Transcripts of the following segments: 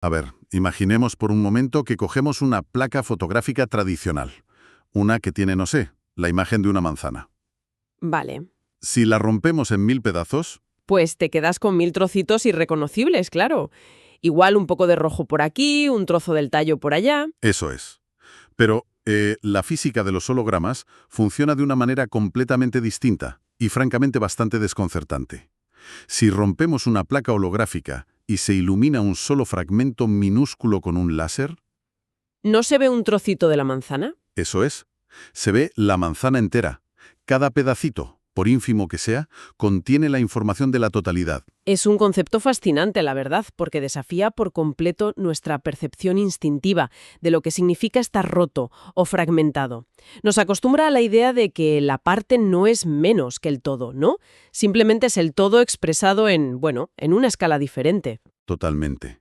A ver, imaginemos por un momento que cogemos una placa fotográfica tradicional. Una que tiene, no sé, la imagen de una manzana. Vale. Si la rompemos en 1000 pedazos, Pues te quedas con 1000 trocitos irreconocibles, claro. Igual un poco de rojo por aquí, un trozo del tallo por allá. eso es. Pero la física de los hologramas funciona de una manera completamente distinta y francamente bastante desconcertante. Si rompemos una placa holográfica y se ilumina un solo fragmento minúsculo con un láser, ¿No se ve un trocito de la manzana? eso es, se ve la manzana entera. Cada pedacito, por ínfimo que sea, contiene la información de la totalidad. Es un concepto fascinante, la verdad, porque desafía por completo nuestra percepción instintiva de lo que significa estar roto o fragmentado. Nos acostumbra a la idea de que la parte no es menos que el todo, ¿no? Simplemente es el todo expresado en una escala diferente. Totalmente.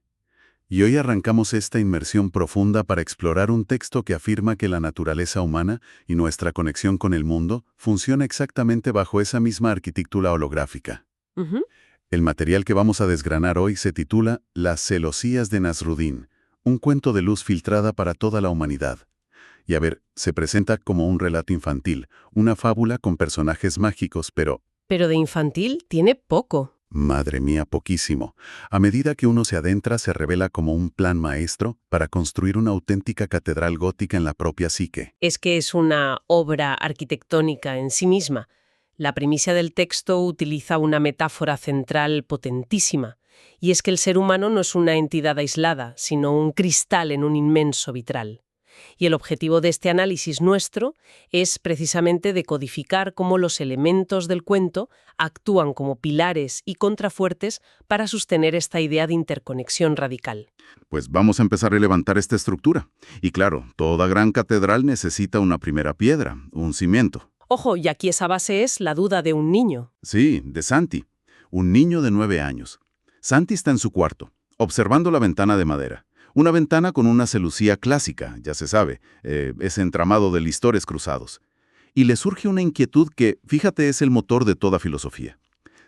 Y hoy arrancamos esta inmersión profunda para explorar un texto que afirma que la naturaleza humana y nuestra conexión con el mundo funciona exactamente bajo esa misma arquitectura holográfica. Ujú. El material que vamos a desgranar hoy se titula Las celosías de Nasruddin, un cuento de luz filtrada para toda la humanidad. Y a ver, se presenta como un relato infantil, una fábula con personajes mágicos, pero, Pero de infantil tiene poco. madre mía, poquísimo. A medida que uno se adentra, se revela como un plan maestro para construir una auténtica catedral gótica en la propia psique. Es que es una obra arquitectónica en sí misma. La premisa del texto utiliza una metáfora central potentísima, y es que el ser humano no es una entidad aislada, sino un cristal en un inmenso vitral. Y el objetivo de este análisis nuestro es precisamente decodificar cómo los elementos del cuento actúan como pilares y contrafuertes para sostener esta idea de interconexión radical. Pues vamos a empezar a levantar esta estructura. Y claro, toda gran catedral necesita una primera piedra, un cimiento. Ojo, y aquí esa base es la duda de un niño. Sí, de Santi, un niño de 9 años. Santi está en su cuarto, observando la ventana de madera. Una ventana con una celosía clásica, ya se sabe, ese entramado de listores cruzados. Y le surge una inquietud que, fíjate, es el motor de toda filosofía.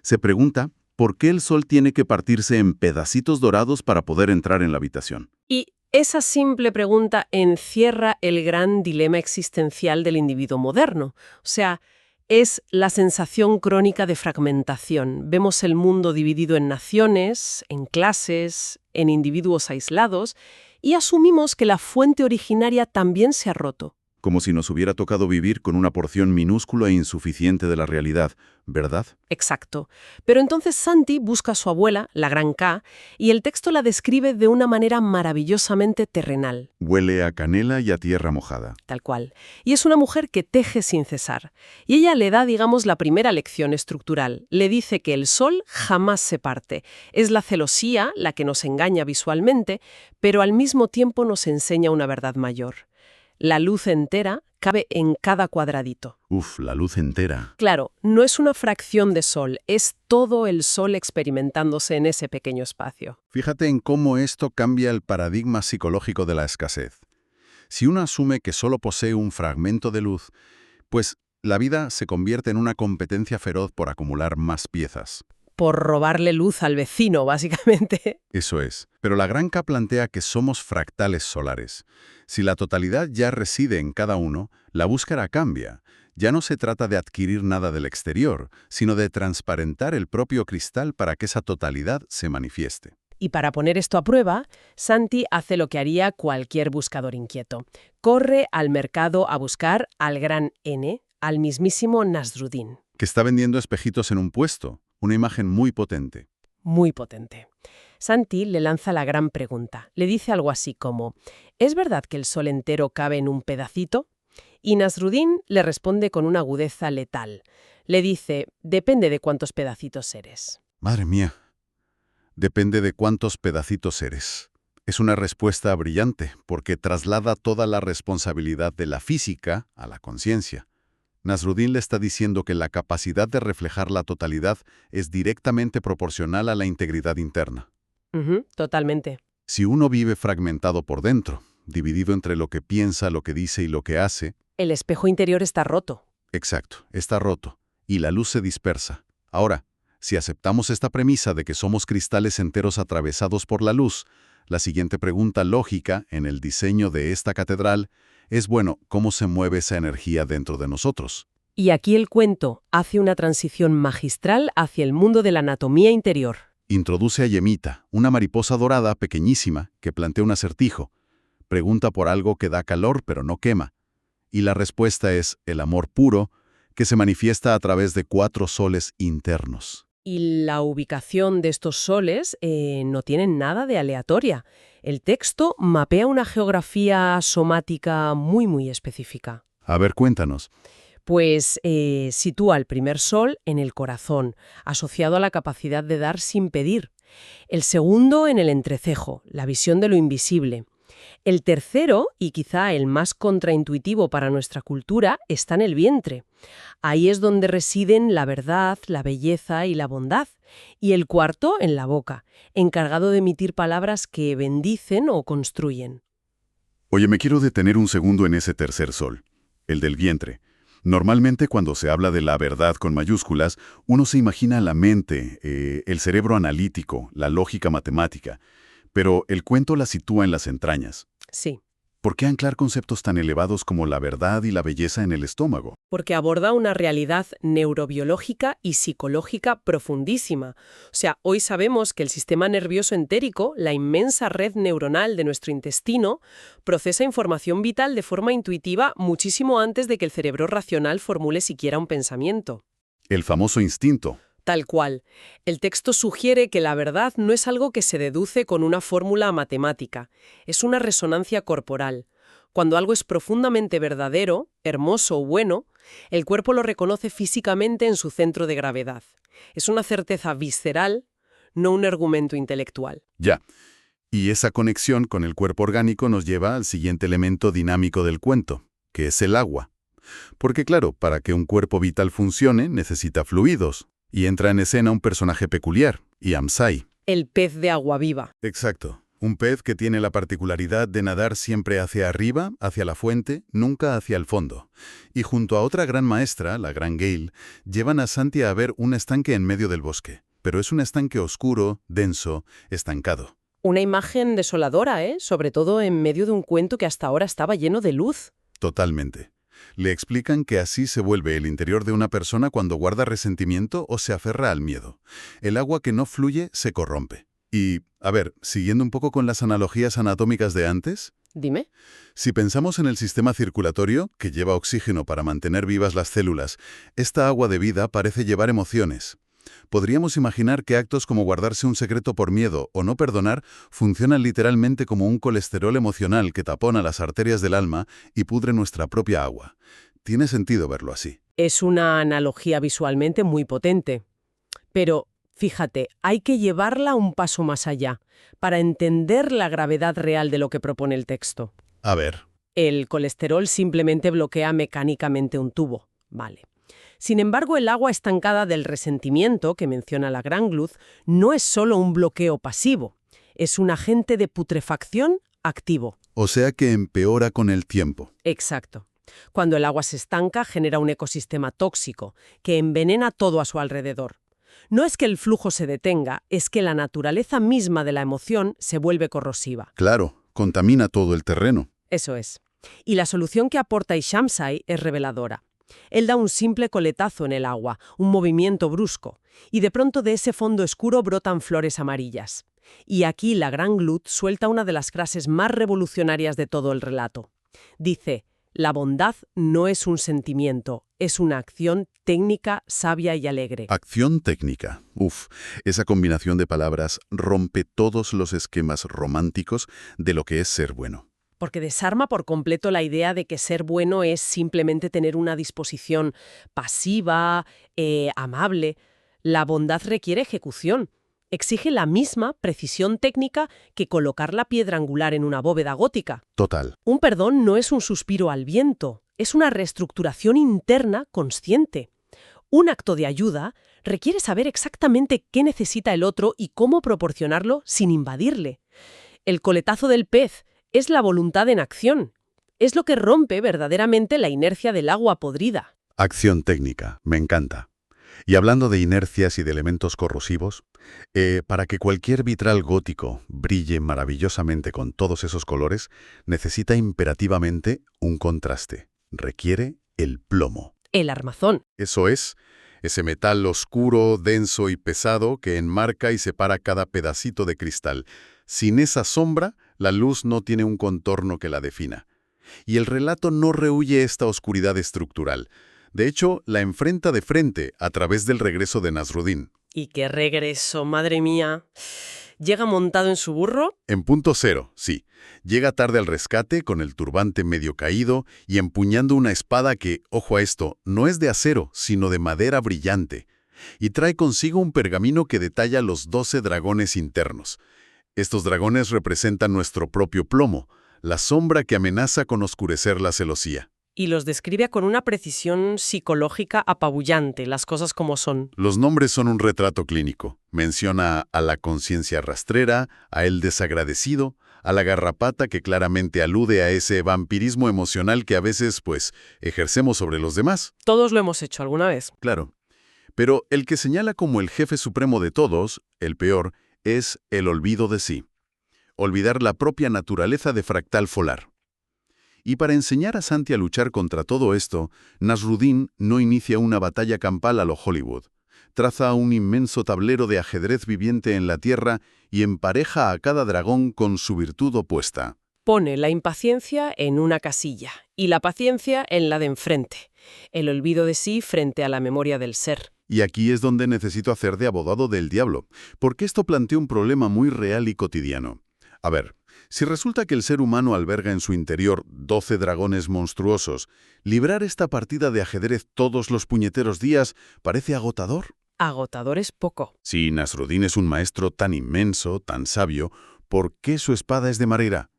Se pregunta, ¿por qué el sol tiene que partirse en pedacitos dorados para poder entrar en la habitación? Y esa simple pregunta encierra el gran dilema existencial del individuo moderno. O sea, es la sensación crónica de fragmentación. Vemos el mundo dividido en naciones, en clases, en individuos aislados, y asumimos que la fuente originaria también se ha roto. Como si nos hubiera tocado vivir con una porción minúscula e insuficiente de la realidad, ¿verdad? Exacto. Pero entonces Santi busca a su abuela, la Gran K, y el texto la describe de una manera maravillosamente terrenal. Huele a canela y a tierra mojada. Tal cual. Y es una mujer que teje sin cesar. Y ella le da, digamos, la primera lección estructural. Le dice que el sol jamás se parte. Es la celosía la que nos engaña visualmente, pero al mismo tiempo nos enseña una verdad mayor. La luz entera cabe en cada cuadradito. Uf, la luz entera. Claro, no es una fracción de sol, es todo el sol experimentándose en ese pequeño espacio. Fíjate en cómo esto cambia el paradigma psicológico de la escasez. Si uno asume que solo posee un fragmento de luz, pues la vida se convierte en una competencia feroz por acumular más piezas. Por robarle luz al vecino, básicamente. Eso es. Pero la Granca plantea que somos fractales solares. Si la totalidad ya reside en cada uno, la búsqueda cambia. Ya no se trata de adquirir nada del exterior, sino de transparentar el propio cristal para que esa totalidad se manifieste. Y para poner esto a prueba, Santi hace lo que haría cualquier buscador inquieto. Corre al mercado a buscar al gran N, al mismísimo Nasruddin. Que está vendiendo espejitos en un puesto, una imagen muy potente. Muy potente. Santi le lanza la gran pregunta. Le dice algo así como, ¿es verdad que el sol entero cabe en un pedacito? Y Nasruddin le responde con una agudeza letal. Le dice, depende de cuántos pedacitos eres. Madre mía, depende de cuántos pedacitos eres. Es una respuesta brillante, porque traslada toda la responsabilidad de la física a la conciencia. Nasruddin le está diciendo que la capacidad de reflejar la totalidad es directamente proporcional a la integridad interna. Totalmente. Si uno vive fragmentado por dentro, dividido entre lo que piensa, lo que dice y lo que hace, El espejo interior está roto. exacto, está roto, y la luz se dispersa. Ahora, si aceptamos esta premisa de que somos cristales enteros atravesados por la La siguiente pregunta lógica en el diseño de esta catedral es, bueno, ¿cómo se mueve esa energía dentro de nosotros? Y aquí el cuento hace una transición magistral hacia el mundo de la anatomía interior. Introduce a Yemita, una mariposa dorada pequeñísima que plantea un acertijo. Pregunta por algo que da calor pero no quema. Y la respuesta es el amor puro, que se manifiesta a través de 4 soles internos. Y la ubicación de estos soles no tiene nada de aleatoria. El texto mapea una geografía somática muy específica. A ver, cuéntanos. Pues sitúa el primer sol en el corazón, asociado a la capacidad de dar sin pedir. El segundo en el entrecejo, la visión de lo invisible. El tercero, y quizá el más contraintuitivo para nuestra cultura, está en el vientre. Ahí es donde residen la verdad, la belleza y la bondad. Y el cuarto en la boca, encargado de emitir palabras que bendicen o construyen. Oye, me quiero detener un segundo en ese tercer sol, el del vientre. Normalmente cuando se habla de la verdad con mayúsculas, uno se imagina la mente, el cerebro analítico, la lógica matemática. Pero el cuento la sitúa en las entrañas. Sí. ¿Por qué anclar conceptos tan elevados como la verdad y la belleza en el estómago? Porque aborda una realidad neurobiológica y psicológica profundísima. O sea, hoy sabemos que el sistema nervioso entérico, la inmensa red neuronal de nuestro intestino, procesa información vital de forma intuitiva muchísimo antes de que el cerebro racional formule siquiera un pensamiento. El famoso instinto. Tal cual. El texto sugiere que la verdad no es algo que se deduce con una fórmula matemática, es una resonancia corporal. Cuando algo es profundamente verdadero, hermoso o bueno, el cuerpo lo reconoce físicamente en su centro de gravedad. Es una certeza visceral, no un argumento intelectual. Ya. Y esa conexión con el cuerpo orgánico nos lleva al siguiente elemento dinámico del cuento, que es el agua. Porque claro, para que un cuerpo vital funcione, necesita fluidos. Y entra en escena un personaje peculiar, Iamsai. El pez de agua viva. Exacto. Un pez que tiene la particularidad de nadar siempre hacia arriba, hacia la fuente, nunca hacia el fondo. Y junto a otra gran maestra, la gran Gale, llevan a Santi a ver un estanque en medio del bosque. Pero es un estanque oscuro, denso, estancado. Una imagen desoladora, ¿eh? Sobre todo en medio de un cuento que hasta ahora estaba lleno de luz. Totalmente. Le explican que así se vuelve el interior de una persona cuando guarda resentimiento o se aferra al miedo. El agua que no fluye se corrompe. Y, a ver, siguiendo un poco con las analogías anatómicas de antes, Dime. si pensamos en el sistema circulatorio, que lleva oxígeno para mantener vivas las células, esta agua de vida parece llevar emociones. Podríamos imaginar que actos como guardarse un secreto por miedo o no perdonar funcionan literalmente como un colesterol emocional que tapona las arterias del alma y pudre nuestra propia agua. Tiene sentido verlo así. Es una analogía visualmente muy potente. Pero, fíjate, hay que llevarla un paso más allá, para entender la gravedad real de lo que propone el texto. A ver. El colesterol simplemente bloquea mecánicamente un tubo. Vale. Sin embargo, el agua estancada del resentimiento, que menciona la Gran Gluz, no es solo un bloqueo pasivo, es un agente de putrefacción activo. O sea que empeora con el tiempo. Exacto. Cuando el agua se estanca, genera un ecosistema tóxico, que envenena todo a su alrededor. No es que el flujo se detenga, es que la naturaleza misma de la emoción se vuelve corrosiva. Claro, contamina todo el terreno. Eso es. Y la solución que aporta Ishamsai es reveladora. Él da un simple coletazo en el agua, un movimiento brusco, y de pronto de ese fondo oscuro brotan flores amarillas. Y aquí la Gran Gluz suelta una de las frases más revolucionarias de todo el relato. Dice, la bondad no es un sentimiento, es una acción técnica, sabia y alegre. Acción técnica. Uf, esa combinación de palabras rompe todos los esquemas románticos de lo que es ser bueno. Porque desarma por completo la idea de que ser bueno es simplemente tener una disposición pasiva, amable. La bondad requiere ejecución. Exige la misma precisión técnica que colocar la piedra angular en una bóveda gótica. Total. Un perdón no es un suspiro al viento, es una reestructuración interna consciente. Un acto de ayuda requiere saber exactamente qué necesita el otro y cómo proporcionarlo sin invadirle. El coletazo del pez es la voluntad en acción. Es lo que rompe verdaderamente la inercia del agua podrida. Acción técnica. Me encanta. Y hablando de inercias y de elementos corrosivos, para que cualquier vitral gótico brille maravillosamente con todos esos colores, necesita imperativamente un contraste. Requiere el plomo. El armazón. Eso es, ese metal oscuro, denso y pesado que enmarca y separa cada pedacito de cristal. Sin esa sombra, la luz no tiene un contorno que la defina. Y el relato no rehúye esta oscuridad estructural. De hecho, la enfrenta de frente a través del regreso de Nasruddin. Y qué regreso, madre mía. Llega montado en su burro. En punto cero, sí. Llega tarde al rescate, con el turbante medio caído y empuñando una espada que, ojo a esto, no es de acero, sino de madera brillante. Y trae consigo un pergamino que detalla los 12 dragones internos. Estos dragones representan nuestro propio plomo, la sombra que amenaza con oscurecer la celosía. Y los describe con una precisión psicológica apabullante, las cosas como son. Los nombres son un retrato clínico. Menciona a la conciencia rastrera, a el desagradecido, a la garrapata que claramente alude a ese vampirismo emocional que a veces, ejercemos sobre los demás. Todos lo hemos hecho alguna vez. Claro. Pero el que señala como el jefe supremo de todos, el peor, es el olvido de sí. Olvidar la propia naturaleza de fractal folar. Y para enseñar a Santi a luchar contra todo esto, Nasruddin no inicia una batalla campal a lo Hollywood. Traza un inmenso tablero de ajedrez viviente en la tierra y empareja a cada dragón con su virtud opuesta. Pone la impaciencia en una casilla y la paciencia en la de enfrente. El olvido de sí frente a la memoria del ser. Y aquí es donde necesito hacer de abogado del diablo, porque esto plantea un problema muy real y cotidiano. A ver, si resulta que el ser humano alberga en su interior 12 dragones monstruosos, librar esta partida de ajedrez todos los puñeteros días parece agotador. Agotador es poco. Si Nasruddin es un maestro tan inmenso, tan sabio, ¿por qué su espada es de madera?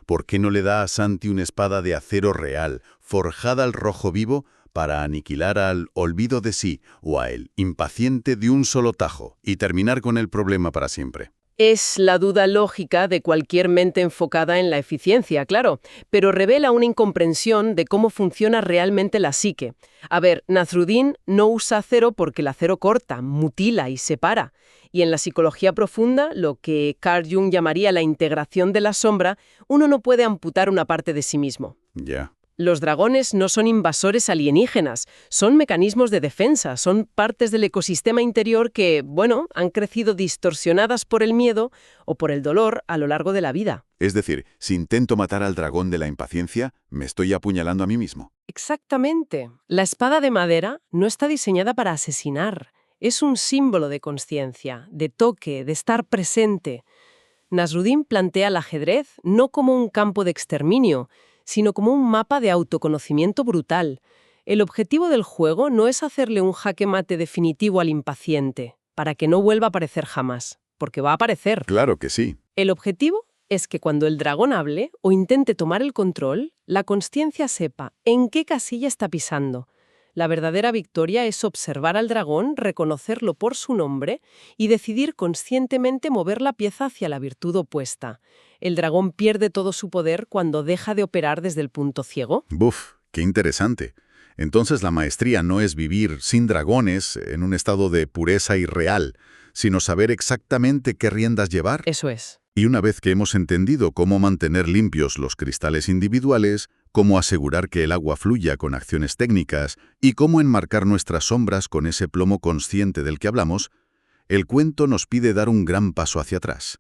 ¿Por qué no le da a Santi una espada de acero real, forjada al rojo vivo, para aniquilar al olvido de sí o a el impaciente de un solo tajo y terminar con el problema para siempre? Es la duda lógica de cualquier mente enfocada en la eficiencia, claro, pero revela una incomprensión de cómo funciona realmente la psique. A ver, Nasruddin no usa acero porque el acero corta, mutila y separa. Y en la psicología profunda, lo que Carl Jung llamaría la integración de la sombra, uno no puede amputar una parte de sí mismo. Ya. Los dragones no son invasores alienígenas, son mecanismos de defensa, son partes del ecosistema interior que, han crecido distorsionadas por el miedo o por el dolor a lo largo de la vida. Es decir, si intento matar al dragón de la impaciencia, me estoy apuñalando a mí mismo. Exactamente. La espada de madera no está diseñada para asesinar. Es un símbolo de consciencia, de toque, de estar presente. Nasruddin plantea el ajedrez no como un campo de exterminio, sino como un mapa de autoconocimiento brutal. El objetivo del juego no es hacerle un jaque mate definitivo al impaciente, para que no vuelva a aparecer jamás, porque va a aparecer. Claro que sí. El objetivo es que cuando el dragón hable o intente tomar el control, la consciencia sepa en qué casilla está pisando. La verdadera victoria es observar al dragón, reconocerlo por su nombre y decidir conscientemente mover la pieza hacia la virtud opuesta. El dragón pierde todo su poder cuando deja de operar desde el punto ciego. Buf, qué interesante. Entonces la maestría no es vivir sin dragones en un estado de pureza irreal, sino saber exactamente qué riendas llevar. Eso es. Y una vez que hemos entendido cómo mantener limpios los cristales individuales, cómo asegurar que el agua fluya con acciones técnicas y cómo enmarcar nuestras sombras con ese plomo consciente del que hablamos, el cuento nos pide dar un gran paso hacia atrás.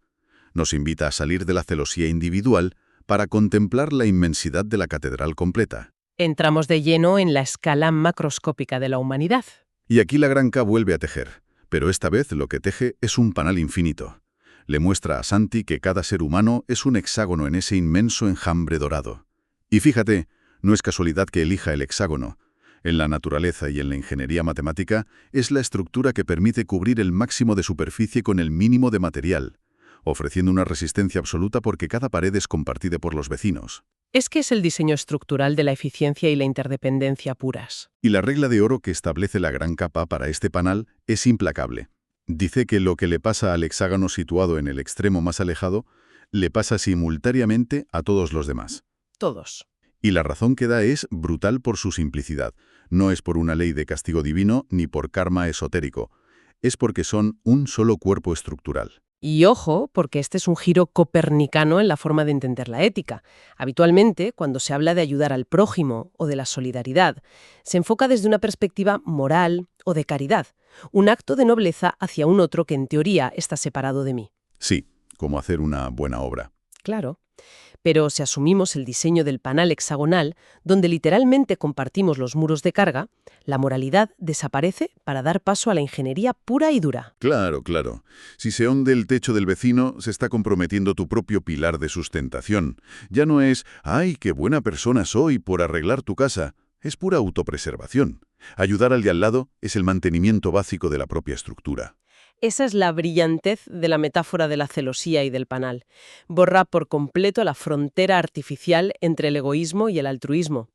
Nos invita a salir de la celosía individual para contemplar la inmensidad de la catedral completa. Entramos de lleno en la escala macroscópica de la humanidad. Y aquí la Granca vuelve a tejer, pero esta vez lo que teje es un panal infinito. Le muestra a Santi que cada ser humano es un hexágono en ese inmenso enjambre dorado. Y fíjate, no es casualidad que elija el hexágono. En la naturaleza y en la ingeniería matemática es la estructura que permite cubrir el máximo de superficie con el mínimo de material, ofreciendo una resistencia absoluta porque cada pared es compartida por los vecinos. Es que es el diseño estructural de la eficiencia y la interdependencia puras. Y la regla de oro que establece la gran capa para este panal es implacable. Dice que lo que le pasa al hexágono situado en el extremo más alejado, le pasa simultáneamente a todos los demás. Todos. Y la razón que da es brutal por su simplicidad. No es por una ley de castigo divino ni por karma esotérico. Es porque son un solo cuerpo estructural. Y ojo, porque este es un giro copernicano en la forma de entender la ética. Habitualmente, cuando se habla de ayudar al prójimo o de la solidaridad, se enfoca desde una perspectiva moral o de caridad, un acto de nobleza hacia un otro que en teoría está separado de mí. Sí, como hacer una buena obra. Claro. Pero si asumimos el diseño del panal hexagonal, donde literalmente compartimos los muros de carga, la moralidad desaparece para dar paso a la ingeniería pura y dura. Claro, claro. Si se hunde el techo del vecino, se está comprometiendo tu propio pilar de sustentación. Ya no es, ¡ay, qué buena persona soy por arreglar tu casa! Es pura autopreservación. Ayudar al de al lado es el mantenimiento básico de la propia estructura. Esa es la brillantez de la metáfora de la celosía y del panal. Borra por completo la frontera artificial entre el egoísmo y el altruismo.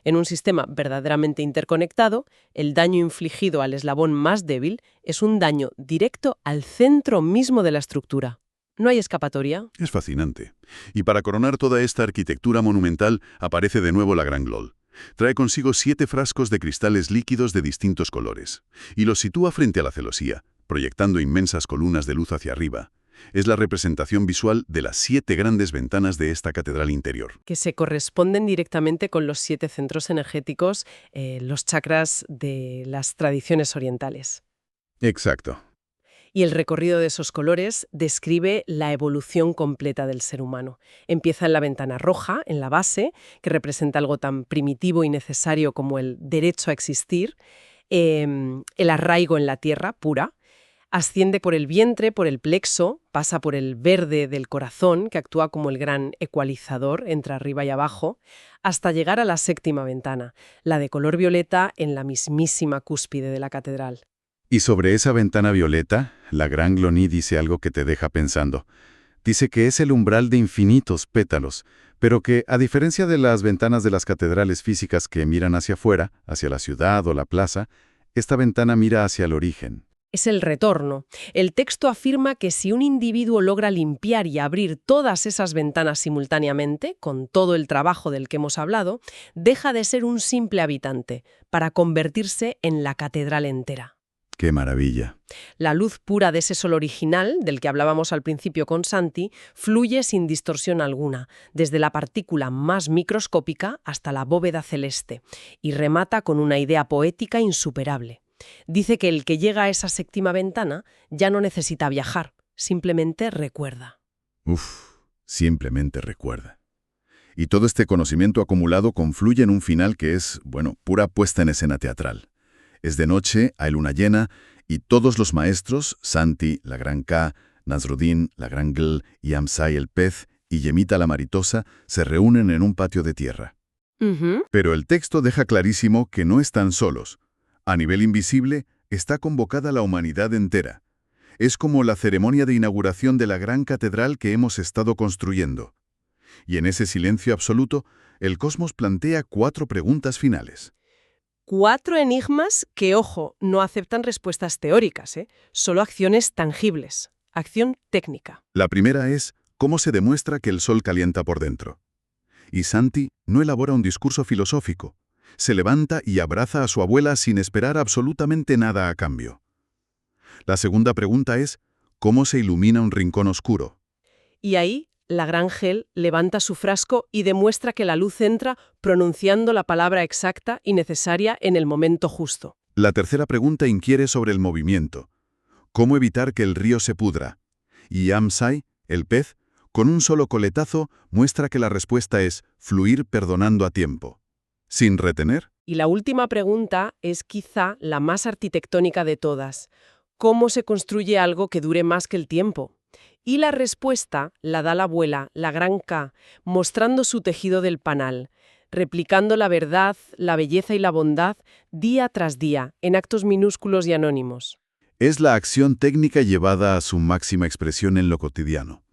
En un sistema verdaderamente interconectado, el daño infligido al eslabón más débil es un daño directo al centro mismo de la estructura. No hay escapatoria. Es fascinante. Y para coronar toda esta arquitectura monumental, aparece de nuevo la Gran Glol. Trae consigo 7 frascos de cristales líquidos de distintos colores, y los sitúa frente a la celosía, proyectando inmensas columnas de luz hacia arriba. Es la representación visual de las 7 grandes ventanas de esta catedral interior. Que se corresponden directamente con los 7 centros energéticos, los chakras de las tradiciones orientales. Exacto. Y el recorrido de esos colores describe la evolución completa del ser humano. Empieza en la ventana roja, en la base, que representa algo tan primitivo y necesario como el derecho a existir, el arraigo en la tierra pura. Asciende por el vientre, por el plexo, pasa por el verde del corazón, que actúa como el gran ecualizador entre arriba y abajo, hasta llegar a la 7ª ventana, la de color violeta en la mismísima cúspide de la catedral. Y sobre esa ventana violeta, la Gran Gloni dice algo que te deja pensando. Dice que es el umbral de infinitos pétalos, pero que, a diferencia de las ventanas de las catedrales físicas que miran hacia afuera, hacia la ciudad o la plaza, esta ventana mira hacia el origen. Es el retorno. El texto afirma que si un individuo logra limpiar y abrir todas esas ventanas simultáneamente, con todo el trabajo del que hemos hablado, deja de ser un simple habitante, para convertirse en la catedral entera. ¡Qué maravilla! La luz pura de ese sol original, del que hablábamos al principio con Santi, fluye sin distorsión alguna, desde la partícula más microscópica hasta la bóveda celeste, y remata con una idea poética insuperable. Dice que el que llega a esa 7ª ventana ya no necesita viajar, simplemente recuerda. Simplemente recuerda. Y todo este conocimiento acumulado confluye en un final que es, pura puesta en escena teatral. Es de noche, hay luna llena, y todos los maestros, Santi, la Gran K, Nasruddin, la Gran Gl, Yamsay el pez y Yemita la maritosa, se reúnen en un patio de tierra. Pero el texto deja clarísimo que no están solos. A nivel invisible, está convocada la humanidad entera. Es como la ceremonia de inauguración de la gran catedral que hemos estado construyendo. Y en ese silencio absoluto, el cosmos plantea 4 preguntas finales. 4 enigmas que, ojo, no aceptan respuestas teóricas, solo acciones tangibles, acción técnica. La primera es, ¿cómo se demuestra que el sol calienta por dentro? Y Santi no elabora un discurso filosófico. Se levanta y abraza a su abuela sin esperar absolutamente nada a cambio. La segunda pregunta es, ¿cómo se ilumina un rincón oscuro? Y ahí, la Gran Gel levanta su frasco y demuestra que la luz entra pronunciando la palabra exacta y necesaria en el momento justo. La tercera pregunta inquiere sobre el movimiento. ¿Cómo evitar que el río se pudra? Y Yamsay, el pez, con un solo coletazo, muestra que la respuesta es fluir perdonando a tiempo. ¿Sin retener? Y la última pregunta es quizá la más arquitectónica de todas. ¿Cómo se construye algo que dure más que el tiempo? Y la respuesta la da la abuela, la Gran K, mostrando su tejido del panal, replicando la verdad, la belleza y la bondad día tras día, en actos minúsculos y anónimos. Es la acción técnica llevada a su máxima expresión en lo cotidiano.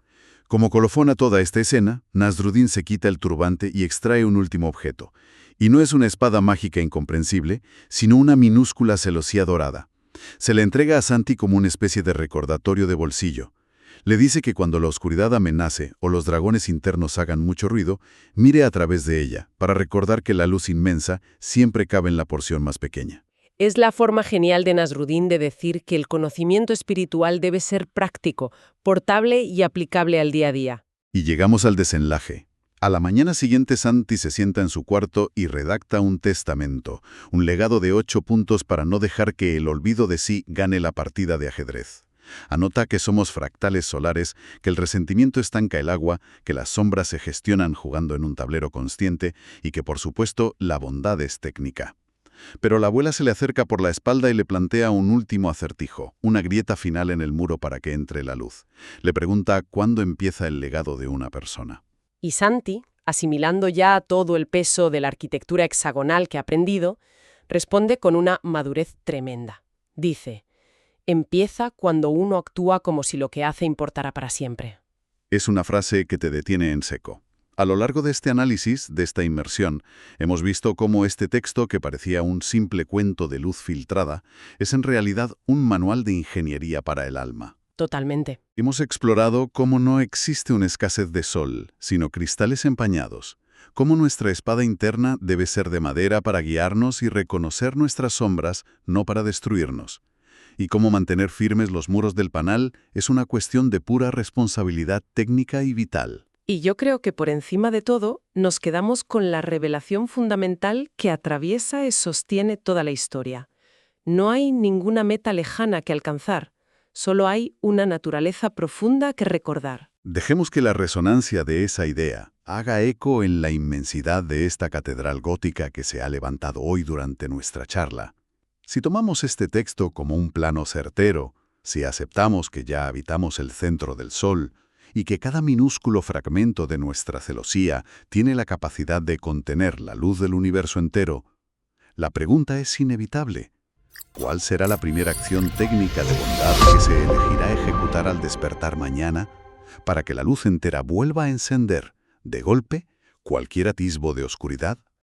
Como colofón a toda esta escena, Nasruddin se quita el turbante y extrae un último objeto. Y no es una espada mágica incomprensible, sino una minúscula celosía dorada. Se le entrega a Santi como una especie de recordatorio de bolsillo. Le dice que cuando la oscuridad amenace o los dragones internos hagan mucho ruido, mire a través de ella, para recordar que la luz inmensa siempre cabe en la porción más pequeña. Es la forma genial de Nasruddin de decir que el conocimiento espiritual debe ser práctico, portable y aplicable al día a día. Y llegamos al desenlace. A la mañana siguiente, Santi se sienta en su cuarto y redacta un testamento, un legado de 8 puntos para no dejar que el olvido de sí gane la partida de ajedrez. Anota que somos fractales solares, que el resentimiento estanca el agua, que las sombras se gestionan jugando en un tablero consciente y que, por supuesto, la bondad es técnica. Pero la abuela se le acerca por la espalda y le plantea un último acertijo, una grieta final en el muro para que entre la luz. Le pregunta cuándo empieza el legado de una persona. Y Santi, asimilando ya todo el peso de la arquitectura hexagonal que ha aprendido, responde con una madurez tremenda. Dice: empieza cuando uno actúa como si lo que hace importara para siempre. Es una frase que te detiene en seco. A lo largo de este análisis, de esta inmersión, hemos visto cómo este texto, que parecía un simple cuento de luz filtrada, es en realidad un manual de ingeniería para el alma. Totalmente. Hemos explorado cómo no existe una escasez de sol, sino cristales empañados, cómo nuestra espada interna debe ser de madera para guiarnos y reconocer nuestras sombras, no para destruirnos, y cómo mantener firmes los muros del panal es una cuestión de pura responsabilidad técnica y vital. Y yo creo que por encima de todo nos quedamos con la revelación fundamental que atraviesa y sostiene toda la historia. No hay ninguna meta lejana que alcanzar, solo hay una naturaleza profunda que recordar. Dejemos que la resonancia de esa idea haga eco en la inmensidad de esta catedral gótica que se ha levantado hoy durante nuestra charla. Si tomamos este texto como un plano certero, si aceptamos que ya habitamos el centro del Sol, y que cada minúsculo fragmento de nuestra celosía tiene la capacidad de contener la luz del universo entero, la pregunta es inevitable. ¿Cuál será la primera acción técnica de bondad que se elegirá ejecutar al despertar mañana para que la luz entera vuelva a encender, de golpe, cualquier atisbo de oscuridad?